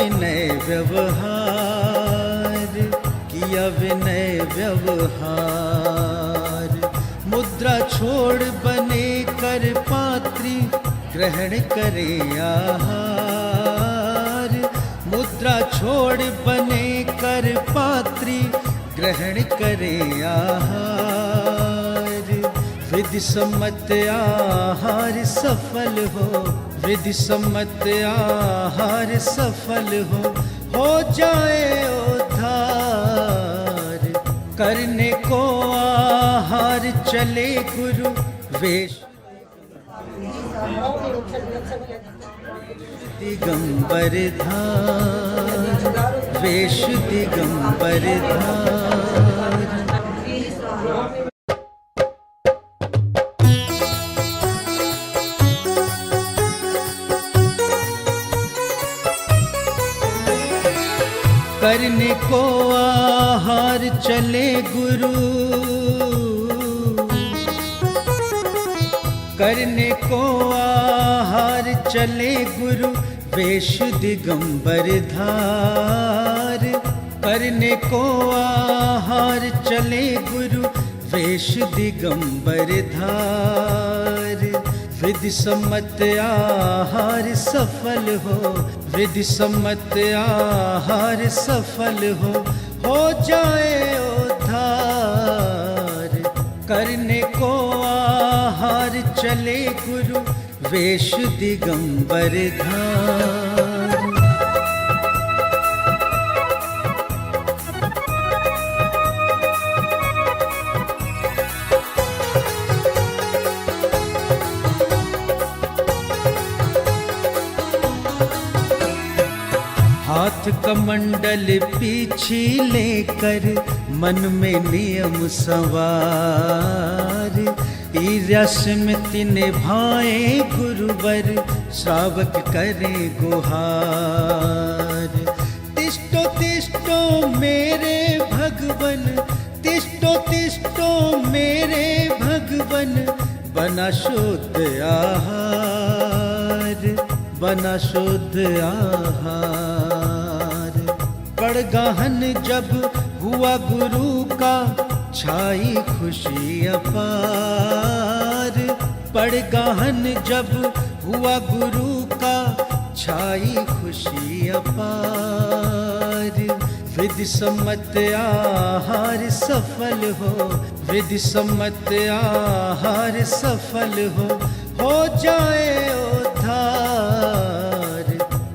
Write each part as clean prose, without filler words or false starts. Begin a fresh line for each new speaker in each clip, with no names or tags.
विनय व्यवहार, किया विनय व्यवहार। मुद्रा छोड़ बने कर पात्री, ग्रहण करे आहार। मुद्रा छोड़ बने कर पात्री, ग्रहण करे आहार। विधि सम्मत आहार सफल हो, विधि सम्मत आहार सफल हो जाए उद्धार। करने को आहार चले गुरु वेश, दिगंबर धार, वेश दिगंबर धार। करने को आहार चले गुरु, करने को आहार चले गुरु वेश दिगंबर धार। करने को आहार चले गुरु वेश दिगंबर धार। विधि सम्मत आहार सफल हो, विधि सम्मत आहार सफल हो जाए उद्धार। करने को आहार चले गुरु वेश दिगंबर धार। हाथ कमंडल पीछे लेकर मन में नियम सवार। ईर्ष्यमिति निभाए गुरुवर, श्रावक करे गुहार। तिष्ठो तिष्ठो मेरे भगवन, तिष्ठो तिष्ठो मेरे भगवन। बना शुद्ध आहार, बना शुद्ध आहार। पड़ गहन जब हुआ गुरु का, छाई खुशी अपार। पड़ गहन जब हुआ गुरु का, छाई खुशी अपार। विधि सम्मत आहार सफल हो, विधि सम्मत आहार सफल हो जाए उद्धार।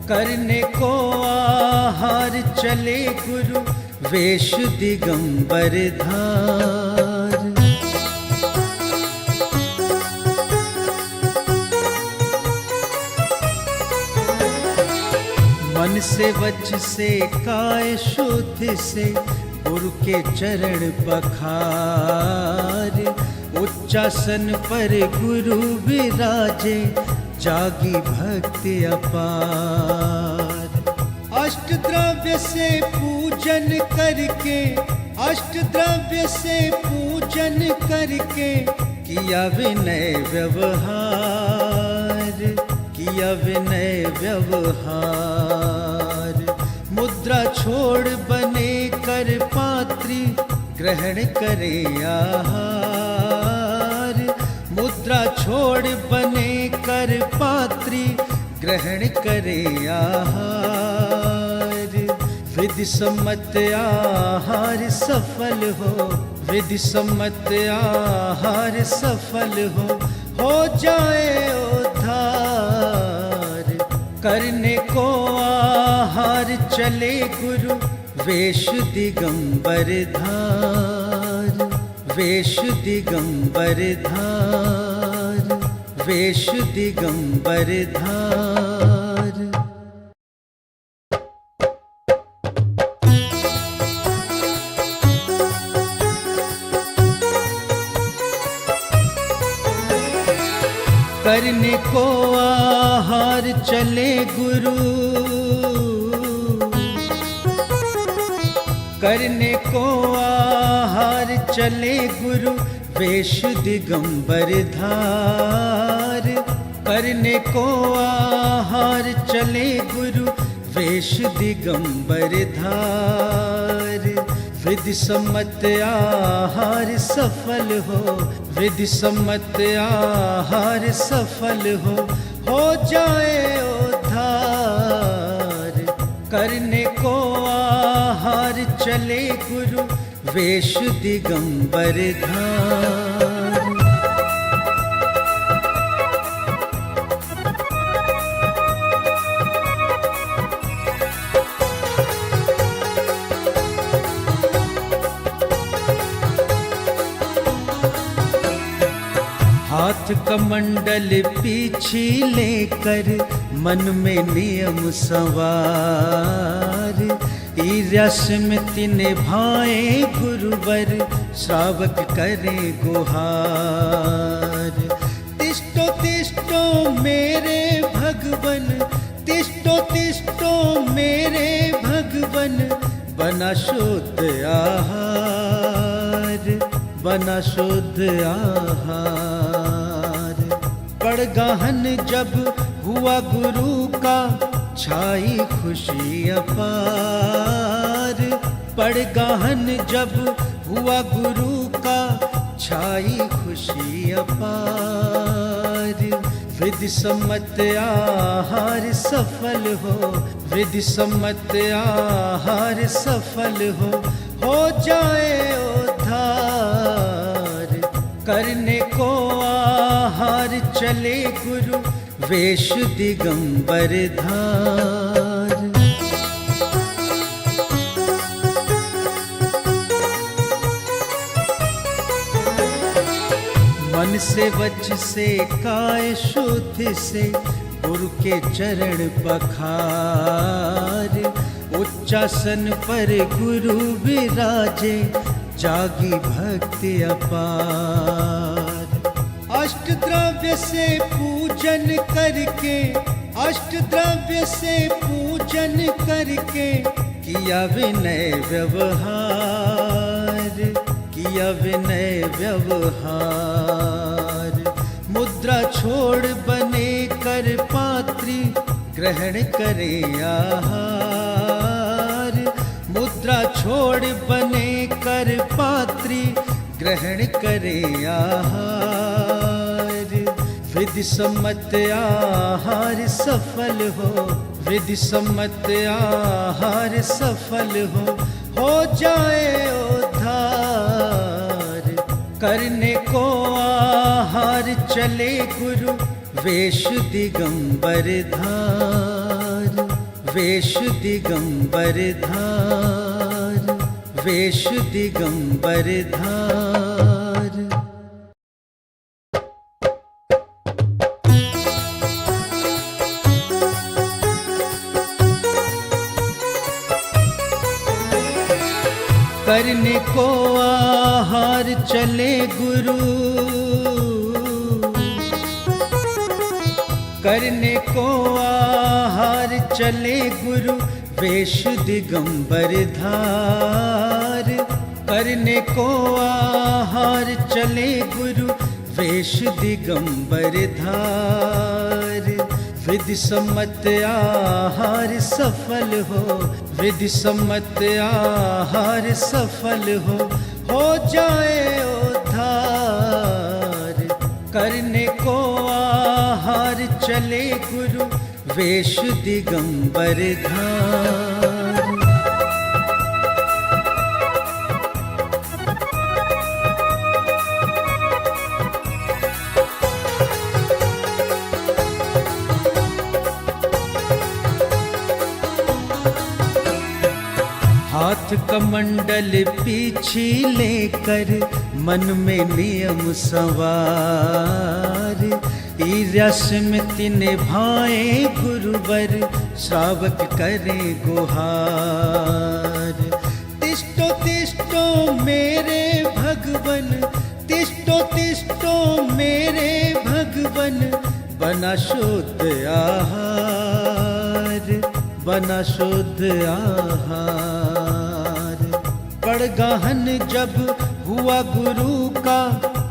करने को आहार चले गुरु वेश दिगंबर धार। मन से वच से काय शुद्ध से, गुरु के चरण पखार। उच्चासन पर गुरु विराजे, जागी भक्ति अपार। अष्ट द्रव्य से पूजन करके, अष्ट द्रव्य से पूजन करके, किया विनय व्यवहार, किया विनय व्यवहार। मुद्रा छोड़ बने कर पात्री, ग्रहण करे आहार। मुद्रा छोड़ बने कर पात्री, ग्रहण करे आहार। विधि सम्मत आहार सफल हो, विधि सम्मत आहार सफल हो जाए उद्धार। करने को आहार चले गुरु वेश दिगंबर धार, वेश दिगंबर धार, वेश दिगंबर धार। करने को आहार चले गुरु, करने को आहार चले गुरु वेश दिगंबर धार। करने को आहार चले गुरु वेश वेश दिगंबर धार, विधि सम्मत आहार सफल हो, विधि सम्मत आहार सफल हो जाए उद्धार। करने को आहार चले गुरु वेश दिगंबर धार। हाथ कमंडल पीछे लेकर मन में नियम सवार, ईर्ष्य निभाए गुरुवर श्रावक करे गुहार। तिष्ठो तिष्ठो मेरे भगवन, तिष्ठो तिष्ठो मेरे भगवन, बना शुद्ध आहार, बना शुद्ध आहार। पड़ गहन जब हुआ गुरु का छाई खुशी अपार, पड़ गहन जब हुआ गुरु का छाई खुशी अपार। विधि सम्मत आहार सफल हो, विधि सम्मत आहार सफल हो जाए उद्धार। करने को आहार चले गुरु वेश दिगंबर धार। मन से वच से काय शुद्ध से गुरु के चरण पखार। उच्चासन पर गुरु विराजे जागी भक्ति अपार। अष्ट द्रव्य से पूजन करके, अष्ट द्रव्य से पूजन करके किया विनय व्यवहार, किया विनय व्यवहार। मुद्रा छोड़ बने कर पात्री ग्रहण करे आहार। मुद्रा छोड़ बने कर पात्री ग्रहण करे आहार। विधि सम्मत आहार सफल हो, विधि सम्मत आहार सफल हो जाए उद्धार। करने को आहार चले गुरु वेश दिगंबर धार, वेश दिगंबर धार, वेश दिगंबर धार। करने को आहार चले गुरु, करने को आहार चले गुरु वेश दिगंबर धार। करने को आहार चले गुरु वेश दिगंबर धार। विधि सम्मत आहार सफल हो, विधि सम्मत आहार सफल हो जाए उद्धार। करने को आहार चले गुरु वेश दिगंबर धार। हाथ कमंडल पीछे लेकर मन में नियम सवार। ईर्ष्य निभाए गुरुवर श्रावक करे गुहार। तिष्ठो तिष्ठो मेरे भगवन, तिष्ठो तिष्ठो मेरे भगवन, बना शुद्ध आहार, बना शुद्ध आहार। पड़ गहन जब हुआ गुरु का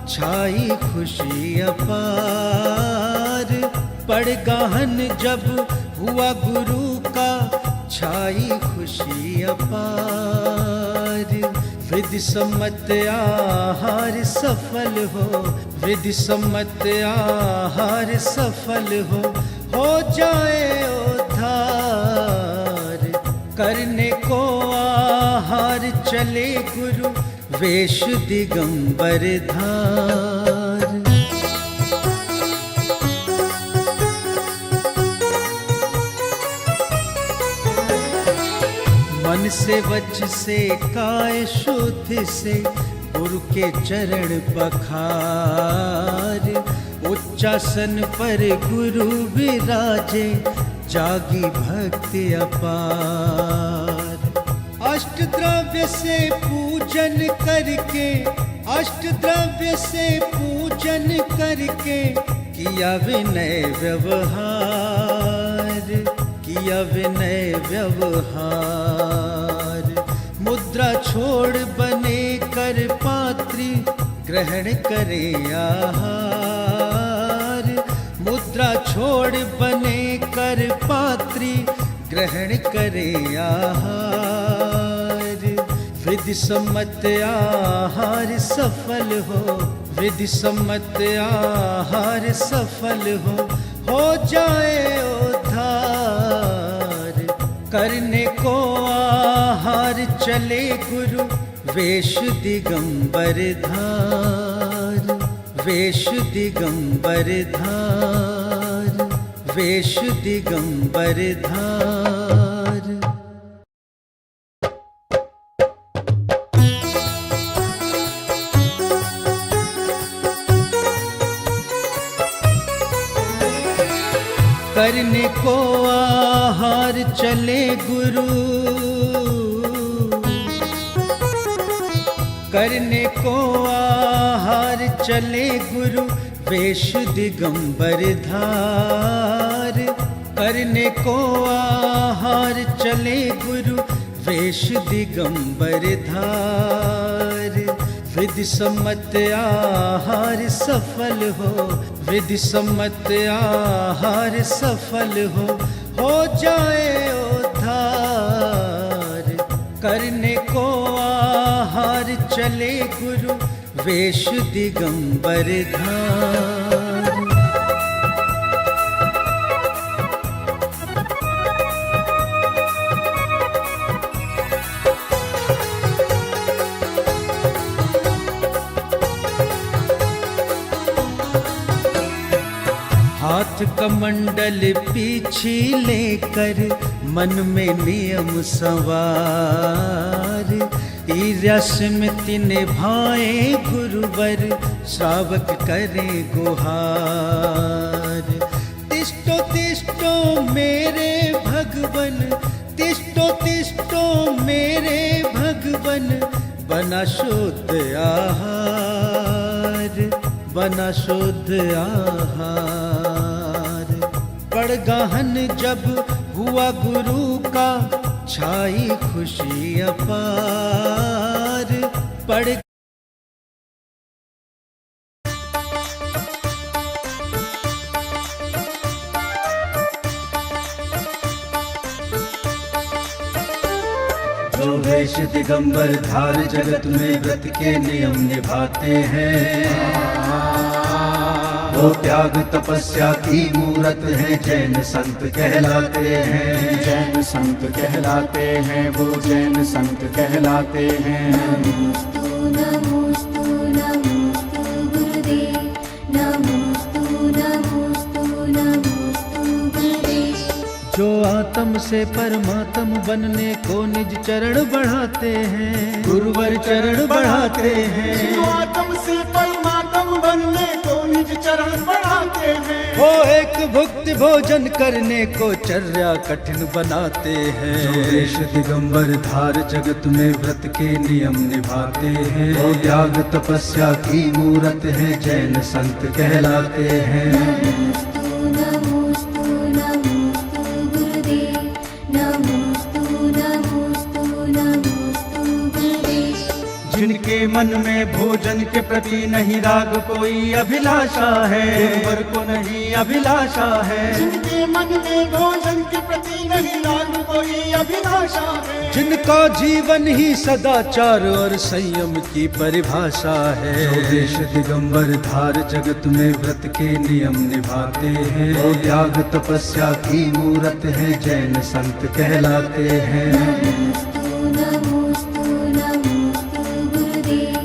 छाई खुशी अपार। पड़ गहन जब हुआ गुरु का छाई खुशी अपार। विधि सम्मत आहार सफल हो, विधि सम्मत आहार सफल हो जाए उद्धार। करने को आहार चले गुरु, वेश दिगंबर धार। मन से वच से काय शुद्ध से, गुरु के चरण पखार। उच्चासन पर गुरु विराजे, जागी भक्ति अपार। अष्ट द्रव्य से पूजन करके, अष्ट द्रव्य से पूजन करके, किया विनय व्यवहार, किया विनय व्यवहार। मुद्रा छोड़ बने कर पात्री, ग्रहण करे आहार। मुद्रा छोड़ बने कर पात्री, ग्रहण करे आहार। विधि सम्मत आहार सफल हो, विधि सम्मत आहार सफल हो जाए उद्धार। करने को आहार चले गुरु, वेश दिगंबर धार। वेश दिगंबर धार, वेश दिगंबर धार। करने को आहार चले गुरु, करने को आहार चले गुरु, वेश दिगंबर धार। करने को आहार चले गुरु, वेश दिगंबर धार। विधि सम्मत आहार सफल हो, विधि सम्मत आहार सफल हो जाए उद्धार। करने को आहार चले गुरु, वेश दिगंबर धार। हाथ कमंडल पीछे लेकर, मन में नियम सवार। ईर्ष्यास्मृति निभाए गुरुवर, श्रावक करे गुहार। तिष्ठो तिष्ठो मेरे भगवन, तिष्ठो तिष्ठो मेरे भगवन। बना शुद्ध आहार, बना शुद्ध आहार। पड़ गहन जब हुआ गुरु का, छाई खुशी अपार। पड़
जो वेश दिगंबर धार, जगत में व्रत के नियम निभाते हैं। वो त्याग तपस्या की मूरत है, जैन संत कहलाते हैं।
जैन संत कहलाते हैं, वो जैन संत कहलाते हैं।
नमोस्तु नमोस्तु नमोस्तु गुरुदेव, नमोस्तु नमोस्तु नमोस्तु गुरुदेव।
जो आत्म से परमात्म बनने को निज चरण बढ़ाते हैं, गुरुवर चरण बढ़ाते हैं।
जो आत्म से परमात्म बनने को निज चरण बढ़ाते हैं।
वो एक भुक्ति भोजन करने को चर्या कठिन बनाते हैं।
जो वेश दिगंबर धार, जगत में व्रत के नियम निभाते हैं। वो त्याग तपस्या की मूरत है, जैन संत कहलाते हैं।
नमोस्तु नमोस्तु नमोस्तु गुरुदेव, नमोस्तु नमोस्तु नमोस्तु गुरुदेव।
जिनके मन में भोजन के प्रति नहीं राग कोई अभिलाषा है, गुरुवर को नहीं अभिलाषा है।
जिनके मन में भोजन के प्रति नहीं राग कोई अभिलाषा है,
जिनका जीवन ही सदाचार और संयम की परिभाषा है।
जो देश दिगंबर धार जगत में व्रत के नियम निभाते हैं, वो त्याग तपस्या की मूरत है, जैन संत कहलाते हैं।
नमोस्तु नमोस्तु गुरुदेव,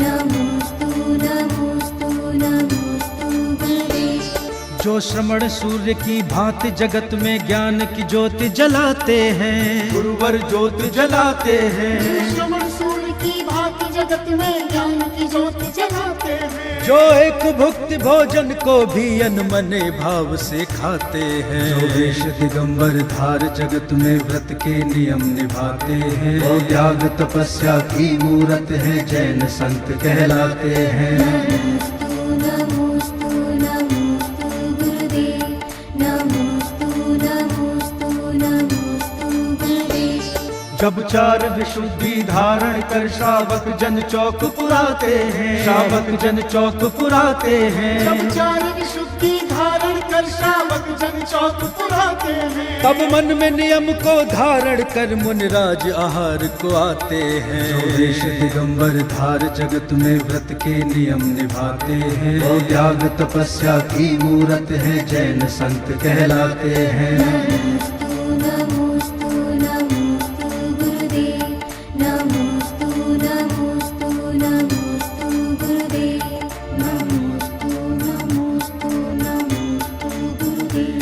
नमोस्तु नमोस्तु नमोस्तु गुरुदेव।
जो श्रवण सूर्य की भांति जगत में ज्ञान की ज्योति जलाते हैं,
गुरुवर ज्योत जलाते हैं।
श्रवण सूर्य की भांति जगत में ज्ञान की ज्योति जलाते हैं।
जो एक भुक्त भोजन को भी अनमने भाव से खाते हैं।
जो देश दिगंबर धार जगत में व्रत के नियम निभाते हैं, वो त्याग तपस्या की मूरत है, जैन संत कहलाते हैं।
नमोस्तु नमोस्तु नमोस्तु गुरुदेव, नमोस्तु नमोस्तु नमोस्तु गुरुदेव।
जब चार विशुद्धि धारण कर श्रावक जन चौक पुराते हैं, श्रावक जन चौक पुराते हैं।
जब चार विशुद्धि धारण कर श्रावक जन चौक पुराते हैं,
तब मन में नियम को धारण कर मुनिराज आहार को आते हैं।
जो देश दिगंबर धार जगत में व्रत के नियम निभाते हैं, वो त्याग तपस्या की मूरत है, जैन संत कहलाते हैं।
नमोस्तु नमोस्तु नमोस्तु गुरुदेव, नमोस्तु नमोस्तु नमोस्तु गुरुदेव, नमोस्तु नमोस्तु नमोस्तु गुरुदेव,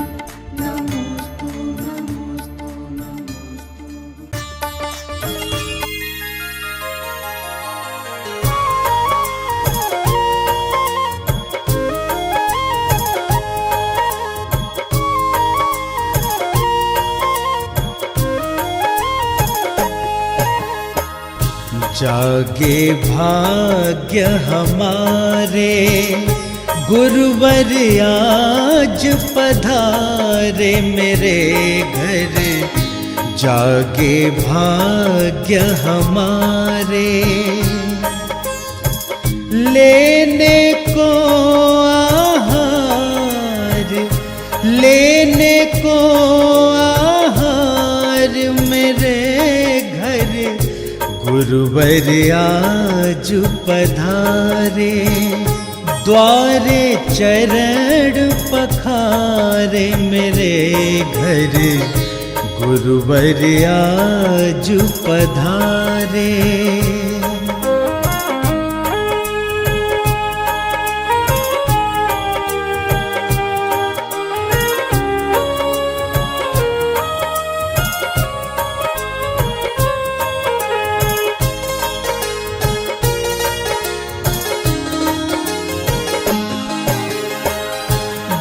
नमोस्तु नमोस्तु नमोस्तु।
जागे भाग्य हमारे, गुरुवर आज पधारे मेरे घर। जागे भाग्य हमारे, लेने को आहार, लेने को आहार मेरे घर। गुरुवर आज पधारे, द्वारे चरण पखारे मेरे घर। गुरुवर आज पधारे।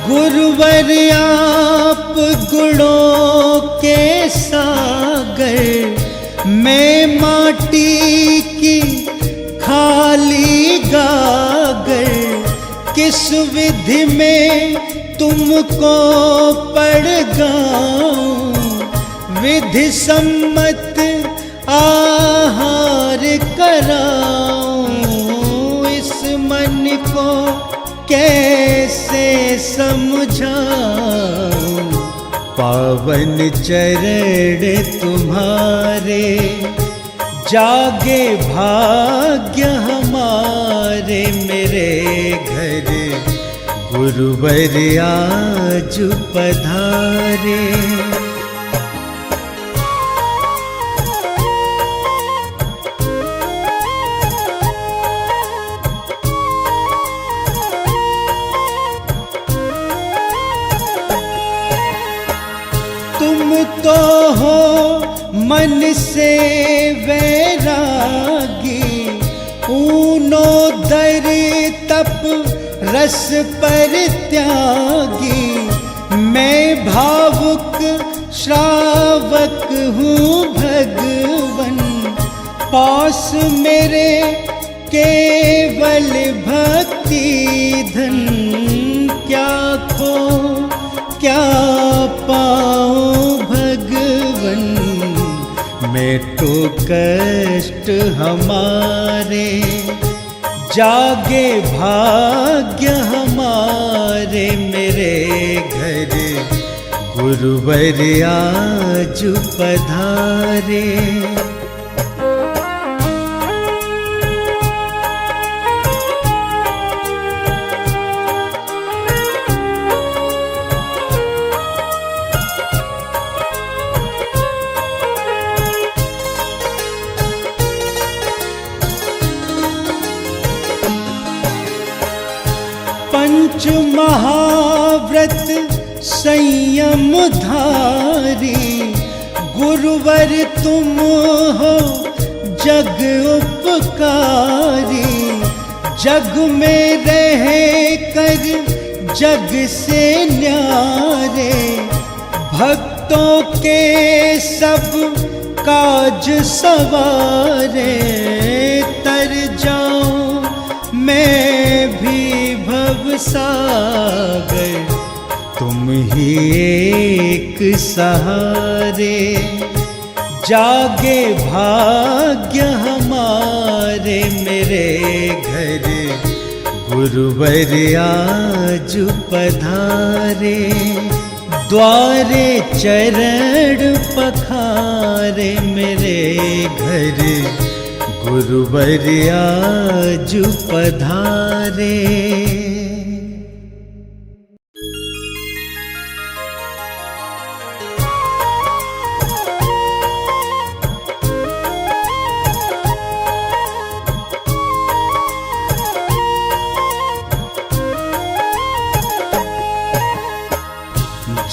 गुरुवर आप गुणों के सागर, मैं माटी की खाली गागर। किस विधि में तुमको पड़ गाऊं, विधि सम्मत आहार कराऊं। इस मन को कैसे समझाऊं, पावन चरण तुम्हारे। जागे भाग्य हमारे मेरे घर। गुरुवर आज पधारे। तो हो मन से वैरागी, ऊनो दर तप रस पर त्यागी। मैं भावुक श्रावक हूँ भगवन, पास मेरे केवल भक्ति धन। क्या खो क्या पाऊं भगवन, मेटो कष्ट हमारे, जागे भाग्य हमारे, मेरे घर गुरुवर आज पधारे। पंच महाव्रत संयम धारी, गुरुवर तुम हो जग उपकारी। जग में रह कर जग से न्यारे, भक्तों के सब काज सवारे। तर जाऊं मैं भी भवसागर, तुम ही एक सहारे। जागे भाग्य हमारे, मेरे घर गुरुवर आज पधारे। द्वारे चरण पखारे, मेरे घर गुरुवर आज पधारे।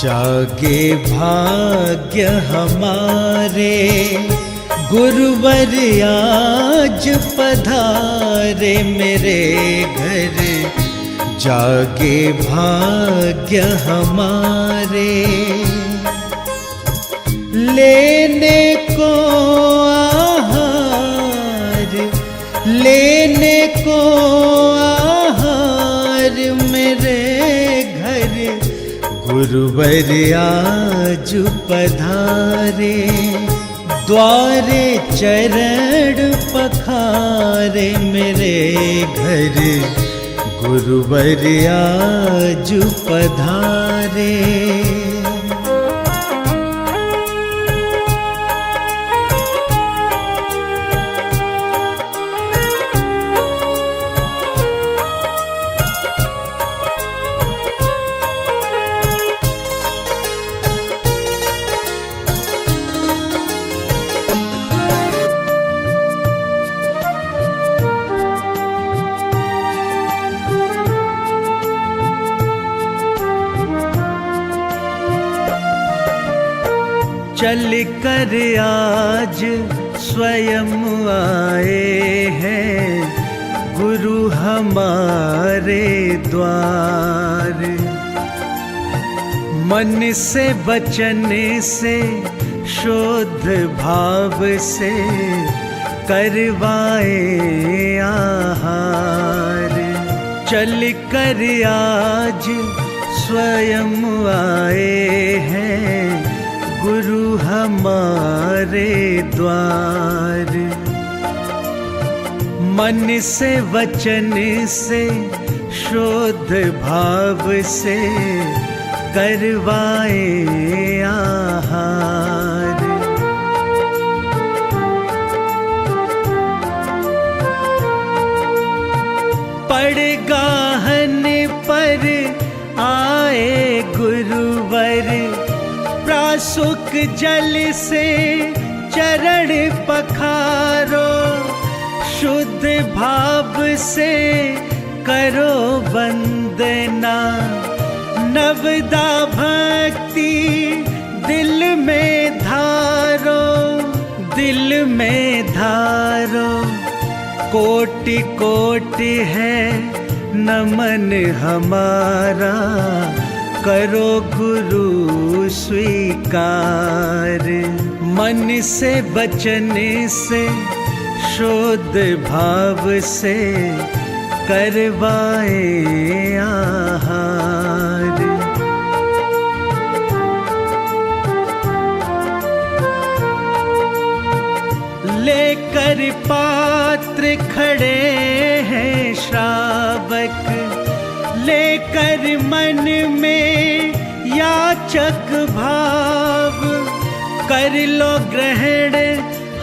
जागे भाग्य हमारे, गुरुवर आज पधारे। मेरे घर जागे भाग्य हमारे, लेने को आहार, लेने को आहार, मेरे घर गुरुवर आज पधारे। द्वारे चरण पखारे, मेरे घर गुरुवर आज पधारे। चल कर आज स्वयं आए हैं गुरु हमारे द्वार। मन से वचन से शुद्ध भाव से करवाए आहार। चल कर आज स्वयं आए हैं गुरु हमारे द्वार। मन से वचन से शुद्ध भाव से करवाए आहार। पड़गाहन पर आए गुरुवर, प्रासुक जल से चरण पखारो। शुद्ध भाव से करो वंदना, नवदा भक्ति दिल में धारो, दिल में धारो। कोटि कोटि है नमन हमारा, करो गुरु स्वीकार। मन से वचन से शुद्ध भाव से करवाए आहार। लेकर पात्र खड़े हैं श्रावक, लेकर मन में याचक भाव, कर लो ग्रहण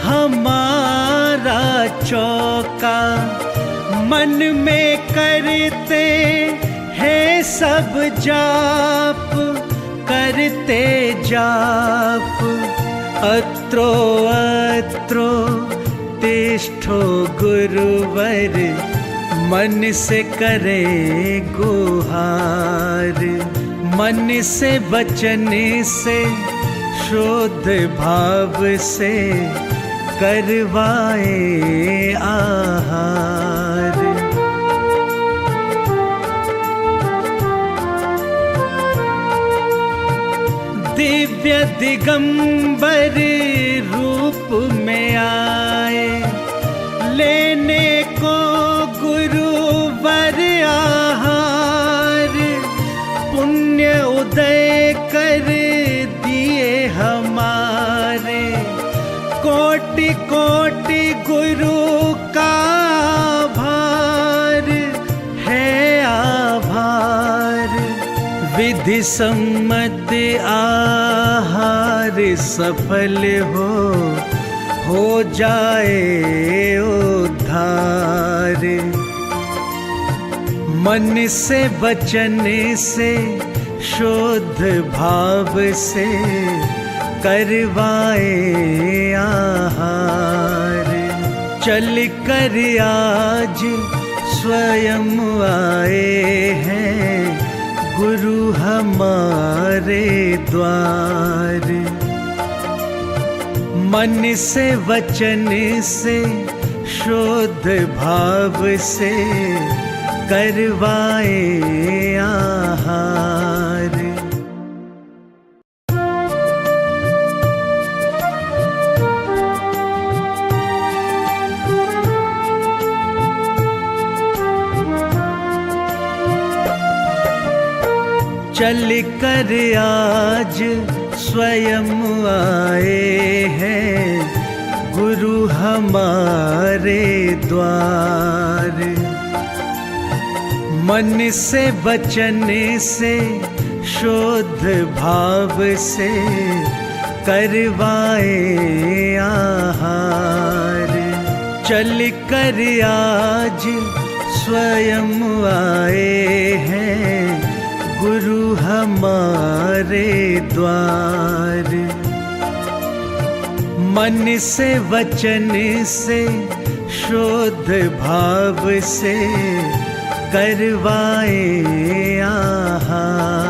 हमारा चौका। मन में करते हैं सब जाप, करते जाप। अत्रो अत्रो तिष्ठो गुरुवर, मन से करे गुहार। मन से वचन से शुद्ध भाव से करवाए आहार। दिव्य दिगंबर रूप में आए, लेने को गुरुवर आहार। पुण्य उदय कर दिए हमारे, कोटि कोटि गुरु का आभार है आभार। विधि सम्मत आहार सफल हो जाए उद्धार। मन से वचन से शुद्ध भाव से करवाए आहार। चल कर आज स्वयं आए हैं गुरु हमारे द्वार। मन से वचन से शुद्ध भाव से करवाए आहार। चल कर आज स्वयं आए हैं गुरु हमारे द्वार। मन से वचन से शुद्ध भाव से करवाए आहार। चल कर आज स्वयं आए हैं गुरु हमारे द्वार। मन से वचन से शुद्ध भाव से करवाए आहार।